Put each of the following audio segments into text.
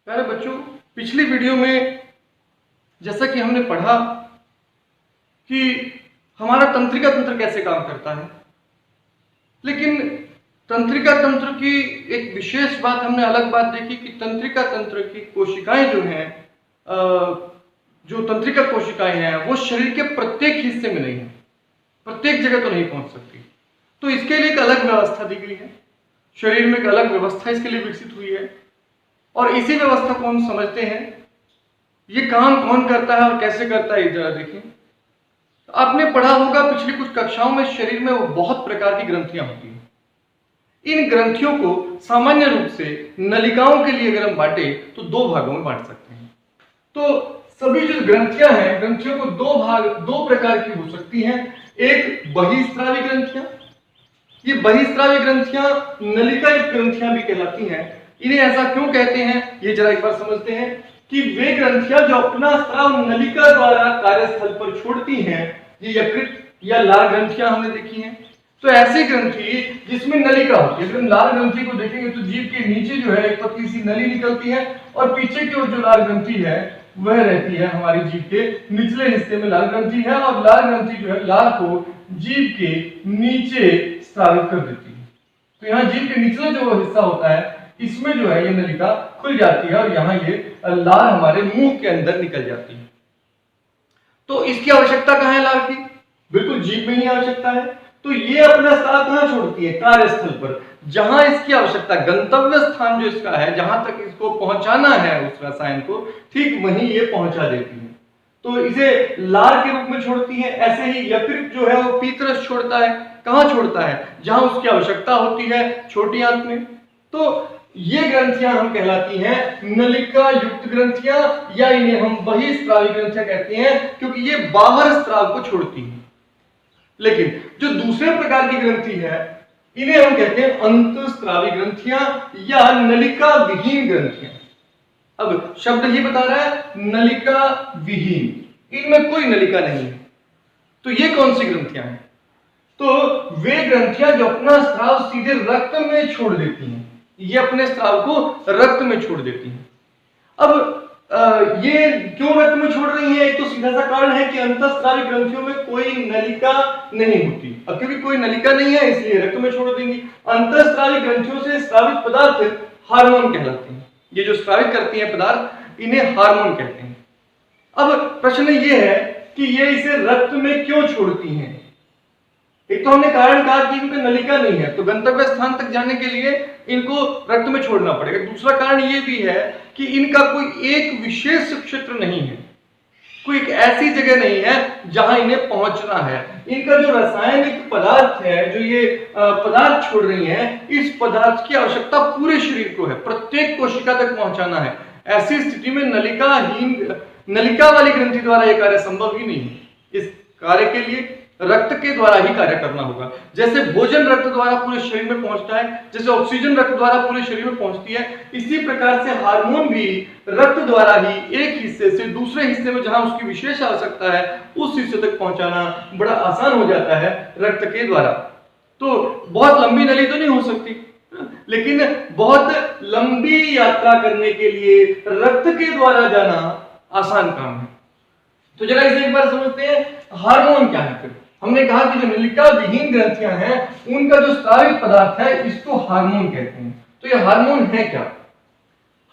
प्यारे बच्चों, पिछली वीडियो में जैसा कि हमने पढ़ा कि हमारा तंत्रिका तंत्र कैसे काम करता है, लेकिन तंत्रिका तंत्र की एक विशेष बात हमने अलग बात देखी कि तंत्रिका तंत्र की कोशिकाएं जो हैं, जो तंत्रिका कोशिकाएं हैं वो शरीर के प्रत्येक हिस्से में नहीं है, प्रत्येक जगह तो नहीं पहुंच सकती। तो इसके लिए एक अलग व्यवस्था दी गई है, शरीर में एक अलग व्यवस्था इसके लिए विकसित हुई है। और इसी व्यवस्था को हम समझते हैं, ये काम कौन करता है और कैसे करता है, जरा देखें। तो आपने पढ़ा होगा पिछली कुछ कक्षाओं में शरीर में वो बहुत प्रकार की ग्रंथियां होती हैं। इन ग्रंथियों को सामान्य रूप से नलिकाओं के लिए अगर हम बांटे तो दो भागों में बांट सकते हैं। तो सभी जो ग्रंथियां हैं, ग्रंथियों को दो प्रकार की हो सकती हैं। एक बहिस्रावी ग्रंथियां, ये बहिस्रावी ग्रंथियां नलिका युक्त ग्रंथियां भी कहलाती हैं। इन्हें ऐसा क्यों कहते हैं, ये जरा एक बार समझते हैं कि वे ग्रंथियां जो अपना स्राव नलिका द्वारा कार्यस्थल पर छोड़ती हैं, ये यकृत या लाल ग्रंथियां हमने देखी हैं। तो ऐसी ग्रंथि जिसमें नलिका होती है, अगर हम लाल ग्रंथि को देखेंगे तो जीभ के नीचे जो है एक पतली सी नली निकलती है और पीछे की ओर जो लाल ग्रंथि है वह रहती है हमारी जीभ के निचले हिस्से में लाल ग्रंथि है, और लाल ग्रंथि जो है लाल को जीभ के नीचे स्रावित कर देती है। तो यहाँ जीभ के निचले जो हिस्सा होता है इसमें जो है ये नलिका खुल जाती है और यहाँ ये लार हमारे मुंह के अंदर निकल जाती है। तो इसकी आवश्यकता कहाँ है लार की? बिल्कुल जीभ में ही आवश्यकता है। तो ये अपना स्राव कहाँ छोड़ती है? कार्यस्थल पर, जहां इसकी आवश्यकता, गंतव्य स्थान जो इसका है, जहां तक इसको पहुंचाना है उस रसायन को, ठीक वहीं ये पहुंचा देती है। तो इसे लार के रूप में छोड़ती है। ऐसे ही यकृत जो है वो पीतरस छोड़ता है। कहां छोड़ता है? जहां उसकी आवश्यकता होती है, छोटी आंत में। तो ये ग्रंथियां हम कहलाती हैं नलिका युक्त ग्रंथियां, या इन्हें हम बहिस्रावी ग्रंथियां कहते हैं क्योंकि ये बाहर स्राव को छोड़ती हैं। लेकिन जो दूसरे प्रकार की ग्रंथि है इन्हें हम कहते हैं अंतःस्रावी ग्रंथियां या नलिका विहीन ग्रंथियां। अब शब्द ही बता रहा है नलिका विहीन, इनमें कोई नलिका नहीं है। तो ये कौन सी ग्रंथियां हैं? तो वे ग्रंथियां जो अपना स्राव सीधे रक्त में छोड़ देती हैं, ये अपने स्राव को रक्त में छोड़ देती हैं। अब ये क्यों रक्त में छोड़ रही है? एक तो सीधा सा कारण है कि अंतःस्रावी ग्रंथियों में कोई नलिका नहीं होती। अब क्योंकि कोई नलिका नहीं है इसलिए रक्त में छोड़ देंगी। अंतःस्रावी ग्रंथियों से स्रावित पदार्थ हार्मोन कहलाते हैं। ये जो स्रावित करती हैं पदार्थ, इन्हें हार्मोन कहते हैं। अब प्रश्न ये है कि ये इसे रक्त में क्यों छोड़ती हैं? एक तो हमने कारण कहा कि इनका नलिका नहीं है, तो गंतव्य स्थान तक जाने के लिए इनको रक्त में छोड़ना पड़ेगा। दूसरा कारण ये भी है कि इनका कोई एक विशेष क्षेत्र नहीं है, कोई एक ऐसी जगह नहीं है जहां इन्हें पहुंचना है। इनका जो रासायनिक पदार्थ है, जो ये पदार्थ छोड़ रही हैं, इस पदार्थ की आवश्यकता पूरे शरीर को है, प्रत्येक कोशिका तक पहुंचाना है। ऐसी स्थिति में नलिका वाली ग्रंथि द्वारा यह कार्य संभव ही नहीं है। इस कार्य के लिए रक्त के द्वारा ही कार्य करना होगा। जैसे भोजन रक्त द्वारा पूरे शरीर में पहुंचता है, जैसे ऑक्सीजन रक्त द्वारा पूरे शरीर में पहुंचती है, इसी प्रकार से हार्मोन भी रक्त द्वारा ही एक हिस्से से दूसरे हिस्से में जहां उसकी विशेष आवश्यकता है उस हिस्से तक पहुंचाना बड़ा आसान हो जाता है रक्त के द्वारा। तो बहुत लंबी नली तो नहीं हो सकती, लेकिन बहुत लंबी यात्रा करने के लिए रक्त के द्वारा जाना आसान काम है। तो जरा इसे एक बार समझते हैं, हार्मोन क्या है? फिर हमने कहा कि जो नलिका विहीन ग्रंथियां हैं उनका जो स्रावित पदार्थ है इसको हार्मोन कहते हैं। तो ये हार्मोन है क्या?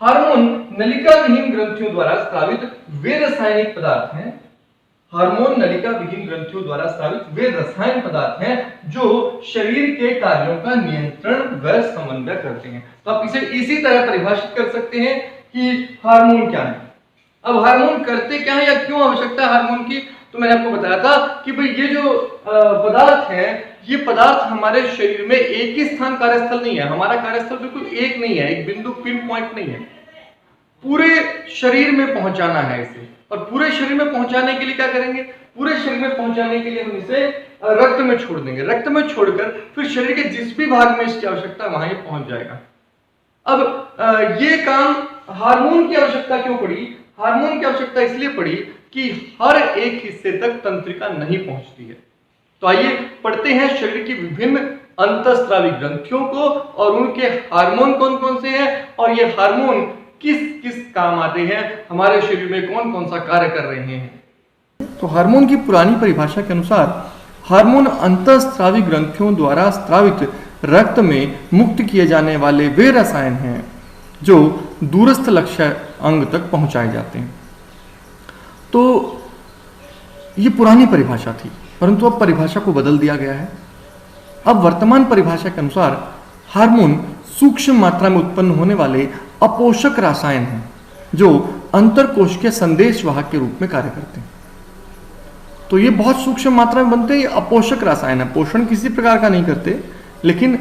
हार्मोन नलिका विहीन ग्रंथियों द्वारा स्रावित वे रासायनिक पदार्थ हैं। हार्मोन नलिका विहीन ग्रंथियों द्वारा स्रावित वे रसायन पदार्थ हैं जो शरीर के कार्यों का नियंत्रण व समन्वय करते हैं। तो आप इसे इसी तरह परिभाषित कर सकते हैं कि हार्मोन क्या है। अब हार्मोन करते क्या है या क्यों आवश्यकता है हार्मोन की? तो मैंने आपको बताया था कि भाई ये जो पदार्थ है, ये पदार्थ हमारे शरीर में एक ही स्थान कार्यस्थल नहीं है। हमारा कार्यस्थल बिल्कुल एक नहीं है, एक बिंदु पिन पॉइंट नहीं है, पूरे शरीर में पहुंचाना है इसे। और पूरे शरीर में पहुंचाने के लिए क्या करेंगे? पूरे शरीर में पहुंचाने के लिए हम इसे रक्त में छोड़ देंगे। रक्त में छोड़कर फिर शरीर के जिस भी भाग में इसकी आवश्यकता है वहां ये पहुंच जाएगा। अब ये काम हार्मोन की आवश्यकता क्यों पड़ी? हार्मोन की आवश्यकता इसलिए पड़ी कि हर एक हिस्से तक तंत्रिका नहीं पहुंचती है। तो आइए पढ़ते हैं शरीर की विभिन्न अंतःस्रावी ग्रंथियों को और उनके हार्मोन कौन कौन से हैं, और ये हार्मोन किस किस काम आते हैं, हमारे शरीर में कौन कौन सा कार्य कर रहे हैं। तो हार्मोन की पुरानी परिभाषा के अनुसार हार्मोन अंतःस्रावी ग्रंथियों द्वारा स्रावित रक्त में मुक्त किए जाने वाले वे रसायन हैं जो दूरस्थ लक्ष्य अंग तक पहुंचाए जाते हैं। तो ये पुरानी परिभाषा थी, परंतु अब परिभाषा को बदल दिया गया है। अब वर्तमान परिभाषा के अनुसार हार्मोन सूक्ष्म मात्रा में उत्पन्न होने वाले अपोषक रसायन हैं जो अंतरकोश के संदेश वाहक के रूप में कार्य करते हैं। तो ये बहुत सूक्ष्म मात्रा में बनते हैं, ये अपोषक रसायन है, पोषण किसी प्रकार का नहीं करते, लेकिन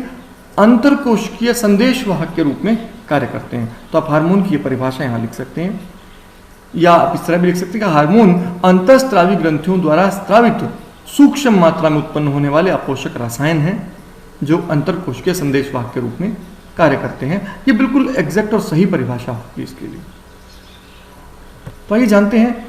अंतरकोशिकीय संदेश वाहक के रूप में कार्य करते हैं। तो आप हार्मोन की ये परिभाषा यहां लिख सकते हैं, या आप इस तरह भी लिख सकते हैं कि हार्मोन अंतःस्रावी ग्रंथियों द्वारा स्रावित सूक्ष्म मात्रा में उत्पन्न होने वाले अपोषक रसायन हैं जो अंतरकोशिकीय संदेश वाहक के रूप में कार्य करते हैं। ये बिल्कुल एग्जैक्ट और सही परिभाषा होगी इसके लिए। तो आइए जानते हैं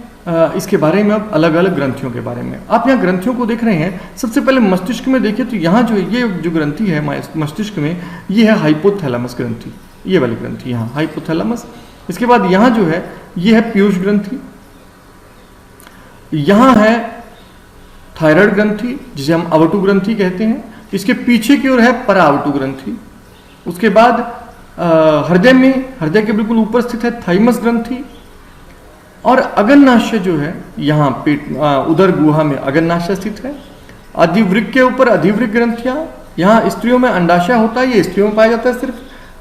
इसके बारे में अब अलग अलग ग्रंथियों के बारे में। आप यहाँ ग्रंथियों को देख रहे हैं। सबसे पहले मस्तिष्क में देखिए तो यहाँ जो ये जो ग्रंथि है मस्तिष्क में, ये है हाइपोथैलेमस ग्रंथि, ये वाली ग्रंथि यहाँ हाइपोथैलेमस। इसके बाद यहाँ जो है ये है पीयूष ग्रंथि, यहाँ है थायराइड ग्रंथि जिसे हम अवटु ग्रंथि कहते हैं। इसके पीछे की ओर है परावटु ग्रंथि। उसके बाद हृदय में, हृदय के बिल्कुल ऊपर स्थित है थाइमस ग्रंथि। और अगन्नाशय जो है यहाँ पेट उदर गुहा में अगन्नाशय स्थित है। अधिवृक्क के ऊपर अधिवृक्क ग्रंथियां, यहाँ स्त्रियों में अंडाशय होता है, ये स्त्रियों में पाया जाता है सिर्फ,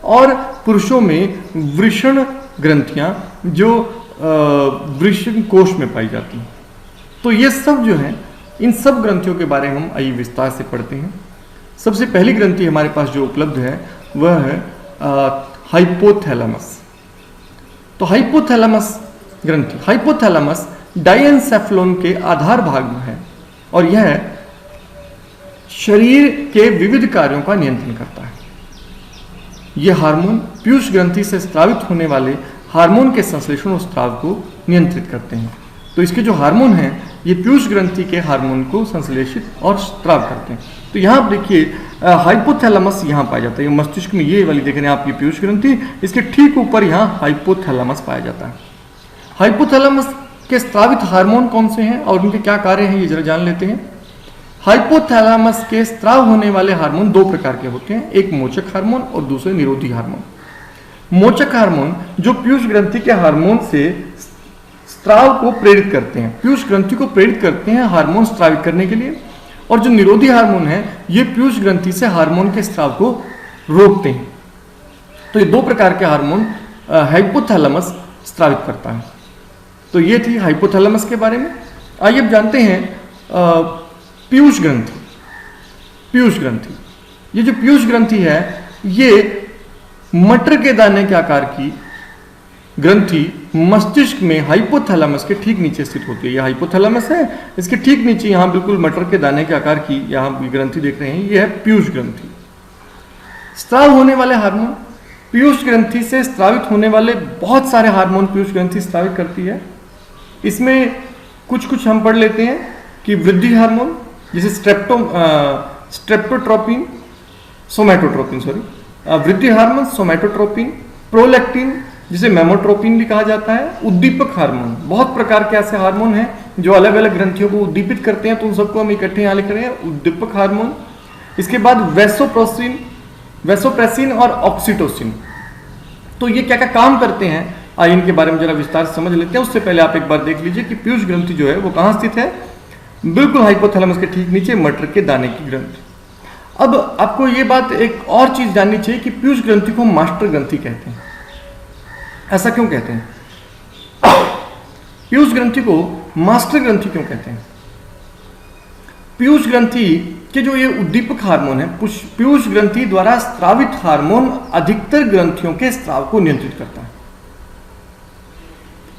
और पुरुषों में वृषण ग्रंथियां जो वृषण कोश में पाई जाती हैं। तो ये सब जो है, इन सब ग्रंथियों के बारे में हम आइए विस्तार से पढ़ते हैं। सबसे पहली ग्रंथि हमारे पास जो उपलब्ध है वह है हाइपोथैलेमस। तो हाइपोथैलेमस ग्रंथि, हाइपोथैलेमस डायएन्सेफेलोन के आधार भाग में है और यह शरीर के विविध कार्यों का नियंत्रण करता है। यह हार्मोन पीयूष ग्रंथि से स्रावित होने वाले हार्मोन के संश्लेषण और स्राव को नियंत्रित करते हैं। तो इसके जो हार्मोन हैं ये पीयूष ग्रंथि के हार्मोन को संश्लेषित और स्राव करते हैं। तो यहाँ आप देखिए हाइपोथैलेमस यहाँ पाया जाता है, ये मस्तिष्क में ये वाली देख रहे हैं आप, ये पीयूष ग्रंथि, इसके ठीक ऊपर यहाँ हाइपोथैलेमस पाया जाता है। हाइपोथैलेमस के स्रावित हार्मोन कौन से हैं और उनके क्या कार्य हैं ये जरा जान लेते हैं। हाइपोथैलेमस के स्राव होने वाले हार्मोन दो प्रकार के होते हैं, एक मोचक हार्मोन और दूसरे निरोधी हार्मोन। मोचक हार्मोन जो पीयूष ग्रंथि के हार्मोन से स्राव को प्रेरित करते हैं, पीयूष ग्रंथि को प्रेरित करते हैं हार्मोन स्रावित करने के लिए, और जो निरोधी हार्मोन है ये पीयूष ग्रंथि से हार्मोन के स्राव को रोकते हैं। तो ये दो प्रकार के हार्मोन हाइपोथैलेमस स्रावित करता है। तो ये थी हाइपोथैलेमस के बारे में। आइए अब जानते हैं पीयूष ग्रंथि। पीयूष ग्रंथि, ये जो पीयूष ग्रंथि है ये मटर के दाने के आकार की ग्रंथि मस्तिष्क में हाइपोथैलेमस के ठीक नीचे स्थित होती है। यह हाइपोथैलेमस है, इसके ठीक नीचे यहाँ बिल्कुल मटर के दाने के आकार की यहाँ ग्रंथि देख रहे हैं, ये है पीयूष ग्रंथि। स्राव होने वाले हार्मोन, पीयूष ग्रंथि से स्रावित होने वाले बहुत सारे हार्मोन पीयूष ग्रंथि स्रावित करती है। इसमें कुछ कुछ हम पढ़ लेते हैं कि वृद्धि हार्मोन जैसे स्ट्रेप्टोट्रोपिन, सोमैटोट्रोपिन, वृद्धि हार्मोन सोमैटोट्रोपिन, प्रोलैक्टिन जिसे मेमोट्रोपिन भी कहा जाता है, उद्दीपक हार्मोन, बहुत प्रकार के ऐसे हार्मोन हैं जो अलग अलग ग्रंथियों को उद्दीपित करते हैं, तो उन सबको हम इकट्ठे यहाँ लिख रहे हैं, उद्दीपक हार्मोन। इसके बाद वैसोप्रेसिन और ऑक्सीटोसिन। तो ये क्या क्या काम करते हैं आइए इनके बारे में जरा विस्तार से समझ लेते हैं। उससे पहले आप एक बार देख लीजिए कि पीयूष ग्रंथि जो है वो कहाँ स्थित है, बिल्कुल हाइपोथैलेमस के ठीक नीचे मटर के दाने की ग्रंथि। अब आपको ये बात एक और चीज जाननी चाहिए कि पीयूष ग्रंथि को मास्टर ग्रंथि कहते हैं। ऐसा क्यों कहते हैं? पीयूष ग्रंथि को मास्टर ग्रंथि क्यों कहते हैं? पीयूष ग्रंथि के जो ये उद्दीपक हार्मोन है, पीयूष ग्रंथि द्वारा स्रावित हार्मोन अधिकतर ग्रंथियों के स्राव को नियंत्रित करता है,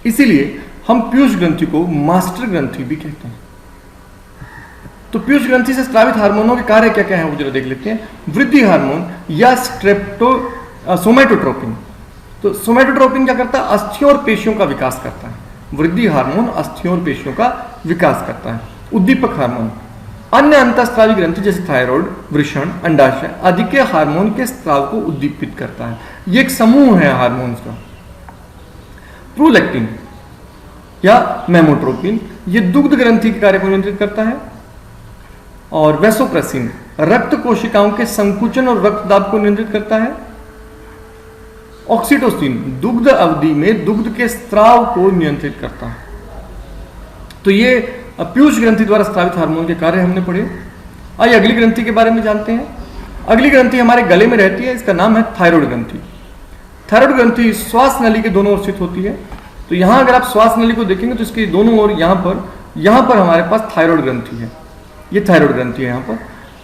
इसीलिए हम पीयूष ग्रंथि को मास्टर ग्रंथि भी कहते हैं। तो पीयूष ग्रंथि से स्रावित हार्मोनों के कार्य क्या क्या है वो जरा देख लेते हैं। वृद्धि हार्मोन या सोमैटोट्रोपिन। तो सोमैटोट्रोपिन क्या करता है? अस्थियों और पेशियों का विकास करता है। वृद्धि हार्मोन अस्थियों और पेशियों का विकास करता है। उद्दीपक हार्मोन अन्य अंतःस्रावी ग्रंथि जैसे थायराइड, वृषण, अंडाशय आदि के हार्मोन के स्राव को उद्दीपित करता है। ये एक समूह है हार्मोन्स का। प्रोलैक्टिन या मेमोट्रोपिन ये दुग्ध ग्रंथि के कार्य को नियंत्रित करता है, और वैसोप्रेसिन रक्त कोशिकाओं के संकुचन और रक्तदाब को नियंत्रित करता है। ऑक्सीटोसिन दुग्ध अवधि में दुग्ध के स्त्राव को नियंत्रित करता है। तो ये पीयूष ग्रंथि द्वारा स्रावित हार्मोन के कार्य हमने पढ़े। आइए अगली ग्रंथि के बारे में जानते हैं। अगली ग्रंथि हमारे गले में रहती है, इसका नाम है थायराइड ग्रंथि। थायराइड ग्रंथि श्वास नली के दोनों ओर स्थित होती है। तो यहां अगर आप श्वास नली को देखेंगे तो इसके दोनों ओर यहां पर हमारे पास थायराइड ग्रंथि है। ये थायराइड ग्रंथि है। यहां पर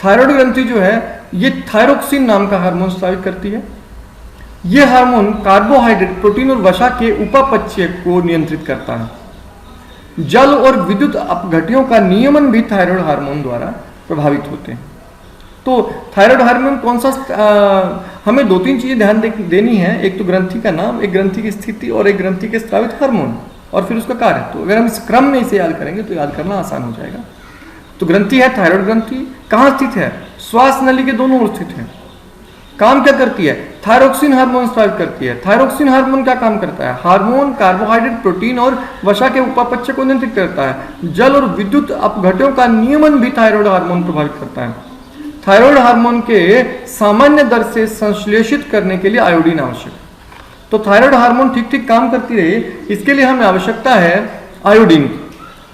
थायराइड ग्रंथि जो है ये थायरोक्सिन नाम का हार्मोन स्रावित करती है। यह हार्मोन कार्बोहाइड्रेट, प्रोटीन और वसा के उपापचय को नियंत्रित करता है। जल और विद्युत अपघट्यों का नियमन भी थायराइड हार्मोन द्वारा प्रभावित होते हैं। तो थायराइड हार्मोन कौन सा, हमें दो तीन चीजें ध्यान देनी है। एक तो ग्रंथि का नाम, एक ग्रंथि की स्थिति और एक ग्रंथि के स्रावित हार्मोन, और फिर उसका कार्य। तो अगर हम इस क्रम में इसे याद करेंगे तो याद करना आसान हो जाएगा। तो ग्रंथि है थायराइड ग्रंथि, कहाँ स्थित है? श्वास नली के दोनों ओर स्थित है। काम क्या करती है? थायरोक्सिन हार्मोन स्रावित करती है। थायरोक्सिन हार्मोन क्या काम करता है? हार्मोन कार्बोहाइड्रेट, प्रोटीन और वसा के उपापचय को नियंत्रित करता है। जल और विद्युत अपघट्यों का नियमन भी थायराइड हार्मोन प्रभावित करता है। थायराइड हार्मोन के सामान्य दर से संश्लेषित करने के लिए आयोडीन आवश्यक। तो थायराइड हार्मोन ठीक ठीक काम करती रहे, इसके लिए हमें आवश्यकता है आयोडीन की।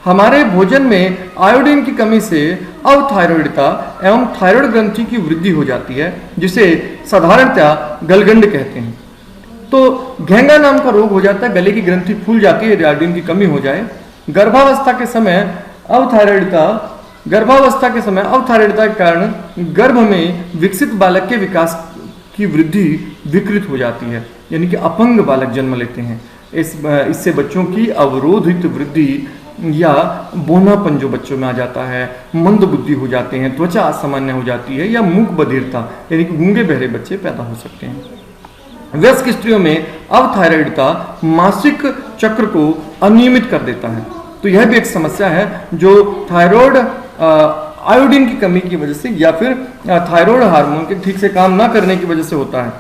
हमारे भोजन में आयोडीन की कमी से अवथायरॉइडता एवं थायराइड ग्रंथि की वृद्धि हो जाती है, जिसे साधारणतया गलगंड कहते हैं। तो घेंगा नाम का रोग हो जाता है, गले की ग्रंथि फूल जाती है, आयोडीन की कमी हो जाए। गर्भावस्था के समय अवथायरॉइडता के कारण गर्भ में विकसित बालक के विकास की वृद्धि विकृत हो जाती है, यानी कि अपंग बालक जन्म लेते हैं। इससे बच्चों की अवरोधित वृद्धि या बोनापन जो बच्चों में आ जाता है, मंद बुद्धि हो जाते हैं, त्वचा असामान्य हो जाती है, या मूक बधिरता यानी कि गूंगे बहरे बच्चे पैदा हो सकते हैं। वयस्क स्त्रियों में अवथायरॉइडता मासिक चक्र को अनियमित कर देता है। तो यह भी एक समस्या है जो थायराइड आयोडीन की कमी की वजह से या फिर थायराइड हार्मोन के ठीक से काम ना करने की वजह से होता है।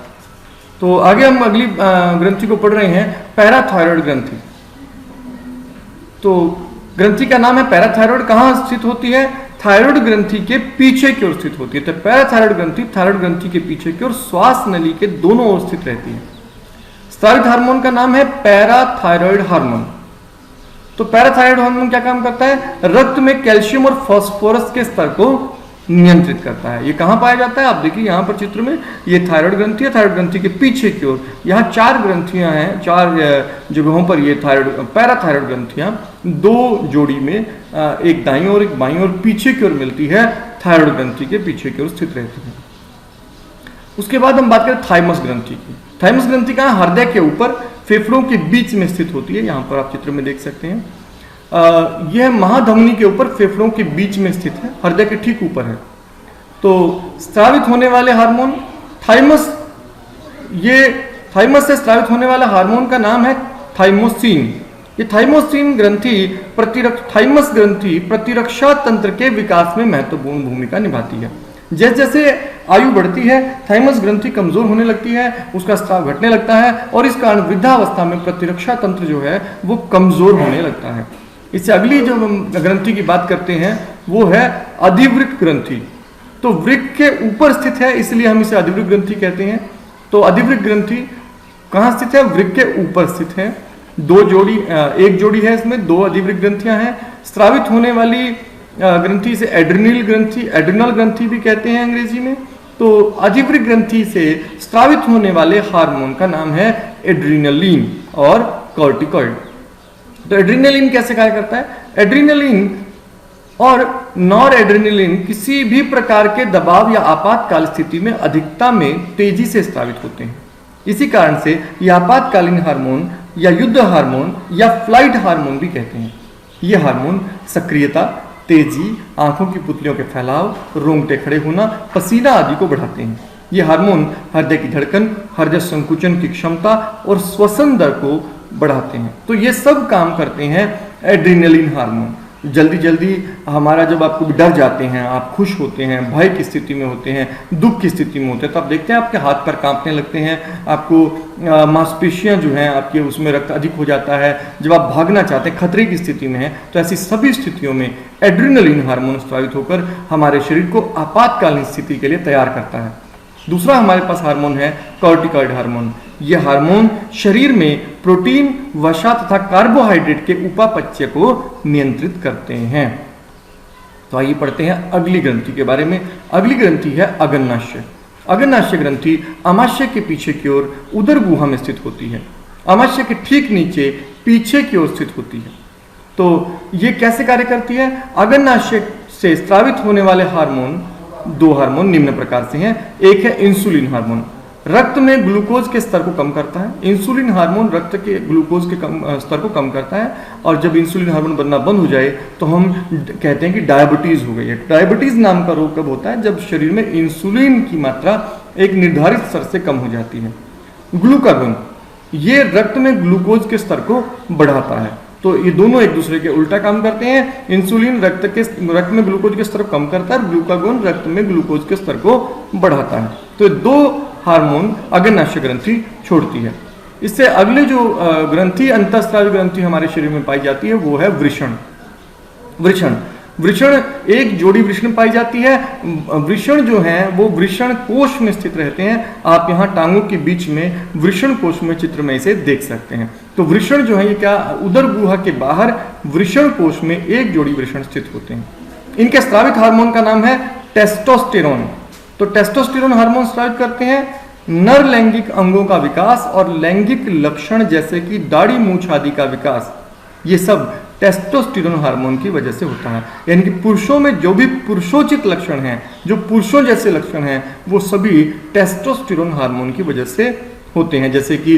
तो आगे हम अगली ग्रंथि को पढ़ रहे हैं, पैराथायराइड ग्रंथि। तो ग्रंथि का नाम है पैराथायराइड। कहाँ स्थित होती है? थायराइड ग्रंथि के पीछे की ओर स्थित होती है। तो पैराथायराइड ग्रंथि थायराइड ग्रंथि के पीछे की ओर श्वास नली के दोनों ओर स्थित रहती है। स्रावित हार्मोन का नाम है पैराथायराइड हार्मोन। तो पैराथायराइड हार्मोन क्या काम करता है? रक्त में कैल्शियम और फास्फोरस के स्तर को नियंत्रित करता है। ये कहाँ पाया जाता है? आप देखिए यहाँ पर चित्र में, ये थायराइड ग्रंथि है। थायराइड ग्रंथि के पीछे की ओर यहाँ 4 ग्रंथियां हैं, 4 जगहों पर ये पैराथायराइड ग्रंथियां दो जोड़ी में, एक दाईं और एक बाईं और पीछे की ओर मिलती है, थायराइड ग्रंथि के पीछे की ओर स्थित रहती है। उसके बाद हम बात करें थाइमस ग्रंथि की। थाइमस ग्रंथि कहाँ? हृदय के ऊपर फेफड़ों के बीच में स्थित होती है। यहाँ पर आप चित्र में देख सकते हैं, यह महाधमनी के ऊपर फेफड़ों के बीच में स्थित है, हृदय के ठीक ऊपर है। तो स्रावित होने वाले हार्मोन थाइमस, ये थाइमस से स्रावित होने वाला हार्मोन का नाम है थाइमोसिन। ये थाइमोसिन ग्रंथि थाइमस ग्रंथि प्रतिरक्षा तंत्र के विकास में महत्वपूर्ण भूमिका निभाती है। जैसे जैसे आयु बढ़ती है, थाइमस ग्रंथि कमजोर होने लगती है, उसका स्राव घटने लगता है, और इस कारण वृद्धावस्था में प्रतिरक्षा तंत्र जो है वो कमजोर होने लगता है। इससे अगली जो ग्रंथि की बात करते हैं वो है अधिवृक्क ग्रंथि। तो वृक्क के ऊपर स्थित है, इसलिए हम इसे अधिवृक्क ग्रंथि कहते हैं। तो अधिवृक्क ग्रंथि कहाँ स्थित है? वृक्क के ऊपर स्थित है। एक जोड़ी है, इसमें 2 अधिवृक्क ग्रंथियां हैं। स्रावित होने वाली ग्रंथि से एड्रिनल ग्रंथि भी कहते हैं अंग्रेजी में। तो अधिवृक्क ग्रंथि से स्रावित होने वाले हार्मोन का नाम है एड्रिनलिन और कॉर्टिकॉइड। तो एड्रिनलिन कैसे कार्य करता है? एड्रिनलिन और नॉर एड्रिनलिन किसी भी प्रकार के दबाव या आपातकाल स्थिति में अधिकता में तेजी से स्रावित होते हैं। इसी कारण से ये आपातकालीन हार्मोन या युद्ध हार्मोन या फ्लाइट हार्मोन भी कहते हैं। ये हार्मोन सक्रियता, तेजी, आंखों की पुतलियों के फैलाव, रोंगटे खड़े होना, पसीना आदि को बढ़ाते हैं। ये हार्मोन हृदय की धड़कन, हृदय संकुचन की क्षमता और श्वसन दर को बढ़ाते हैं। तो ये सब काम करते हैं एड्रिनलिन हार्मोन। जल्दी जल्दी हमारा जब आपको डर जाते हैं, आप खुश होते हैं, भय की स्थिति में होते हैं, दुख की स्थिति में होते हैं, तो आप देखते हैं आपके हाथ पैर कांपने लगते हैं, आपको मांसपेशियां जो हैं आपके उसमें रक्त अधिक हो जाता है। जब आप भागना चाहते हैं, खतरे की स्थिति में हैं, तो ऐसी सभी स्थितियों में एड्रेनलिन हार्मोन स्रावित होकर हमारे शरीर को आपातकालीन स्थिति के लिए तैयार करता है। दूसरा हमारे पास हार्मोन है कॉर्टिकॉइड हार्मोन। यह हार्मोन शरीर में प्रोटीन, वसा तथा कार्बोहाइड्रेट के उपापचय को नियंत्रित करते हैं। तो आइए पढ़ते हैं अगली ग्रंथि के बारे में। अगली ग्रंथि है अगन्नाशय। अगन्नाशय ग्रंथि अमाशय के पीछे की ओर उदर गुहा में स्थित होती है। अमाशय के ठीक नीचे पीछे की ओर स्थित होती है। तो ये कैसे कार्य करती है? अगन्नाशय से स्रावित होने वाले हार्मोन, दो हार्मोन निम्न प्रकार से हैं। एक है इंसुलिन हार्मोन, रक्त में ग्लूकोज के स्तर को कम करता है। इंसुलिन हार्मोन रक्त के ग्लूकोज के स्तर को कम करता है, और जब इंसुलिन हार्मोन बनना बंद हो जाए तो हम कहते हैं कि डायबिटीज हो गई है। डायबिटीज नाम का रोग कब होता है? जब शरीर में इंसुलिन की मात्रा एक निर्धारित स्तर से कम हो जाती है। ग्लूकागोन, ये रक्त में ग्लूकोज के स्तर को बढ़ाता है। तो ये दोनों एक दूसरे के उल्टा काम करते हैं। इंसुलिन रक्त में ग्लूकोज के स्तर को कम करता है, ग्लूकागोन रक्त में ग्लूकोज के स्तर को बढ़ाता है। तो दो हार्मोन अगन्नाशय ग्रंथि छोड़ती है। इससे अगले जो ग्रंथि, अंतःस्रावी ग्रंथि हमारे शरीर में पाई जाती है, वो है वृषण। वृषण एक जोड़ी वृषण पाई जाती है। वृषण जो है वो वृषण कोश में स्थित रहते हैं। आप यहाँ टांगों के बीच में वृषण कोश में चित्र में इसे देख सकते हैं। तो वृषण जो है ये क्या, उदर गुहा के बाहर वृषण कोश में एक जोड़ी वृषण स्थित होते हैं। इनके स्रावित हार्मोन का नाम है टेस्टोस्टेरोन। तो टेस्टोस्टेरोन हार्मोन स्रावित करते हैं नर लैंगिक अंगों का विकास और लैंगिक लक्षण जैसे कि दाढ़ी मूछ आदि का विकास। ये सब टेस्टोस्टेरोन हार्मोन की वजह से होता है। यानी कि पुरुषों में जो भी पुरुषोचित लक्षण हैं, जो पुरुषों जैसे लक्षण हैं, वो सभी टेस्टोस्टेरोन हार्मोन की वजह से होते हैं। जैसे कि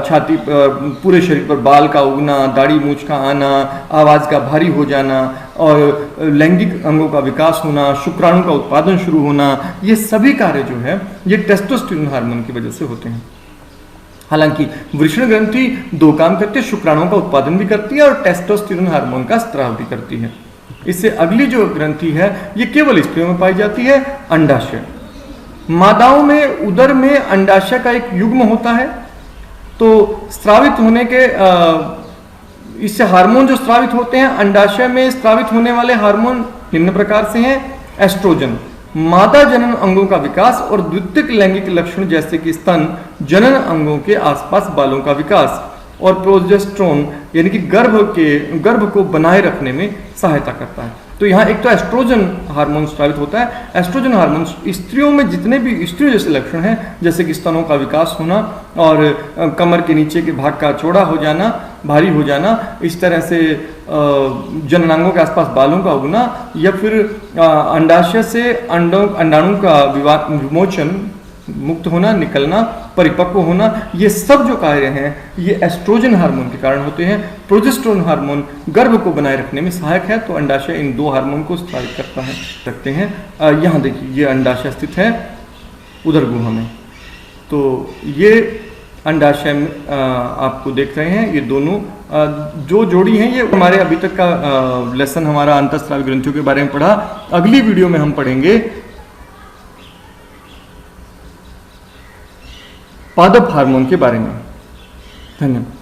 छाती, पूरे शरीर पर बाल का उगना, दाढ़ी मूछ का आना, आवाज़ का भारी हो जाना और लैंगिक अंगों का विकास होना, शुक्राणु का उत्पादन शुरू होना, ये सभी कार्य जो है ये टेस्टोस्टेरोन हार्मोन की वजह से होते हैं। हालांकि वृषण ग्रंथि दो काम करती है, शुक्राणुओं का उत्पादन भी करती है और टेस्टोस्टेरोन हार्मोन का स्राव भी करती है। इससे अगली जो ग्रंथि है ये केवल स्त्रियों में पाई जाती है, अंडाशय। मादाओं में उदर में अंडाशय का एक युग्म होता है। तो स्रावित होने के इससे हार्मोन जो स्रावित होते हैं, अंडाशय में स्रावित होने वाले हार्मोन निम्न प्रकार से हैं। एस्ट्रोजन मादा जनन अंगों का विकास और द्वितीयक लैंगिक लक्षण जैसे कि स्तन, जनन अंगों के आसपास बालों का विकास, और प्रोजेस्टेरोन यानी कि गर्भ को बनाए रखने में सहायता करता है। तो यहाँ एक तो एस्ट्रोजन हार्मोन स्रावित होता है। एस्ट्रोजन हार्मोन स्त्रियों में जितने भी स्त्रियों जैसे लक्षण हैं, जैसे कि स्तनों का विकास होना और कमर के नीचे के भाग का चौड़ा हो जाना, भारी हो जाना, इस तरह से जननांगों के आसपास बालों का उगना, या फिर अंडाशय से अंडाणु का विमोचन, मुक्त होना, निकलना, परिपक्व होना, ये सब जो कार्य हैं ये एस्ट्रोजन हार्मोन के कारण होते हैं। प्रोजेस्टेरोन हार्मोन गर्भ को बनाए रखने में सहायक है। तो अंडाशय इन दो हार्मोन को स्रावित करता है। रखते हैं यहाँ देखिए, ये अंडाशय स्थित है उदर गुहा में। तो ये अंडाशय में आपको देख रहे हैं, ये दोनों जो जोड़ी हैं ये हमारे अभी तक का लेसन हमारा अंतःस्रावी ग्रंथियों के बारे में पढ़ा। अगली वीडियो में हम पढ़ेंगे पादप हार्मोन के बारे में। धन्यवाद।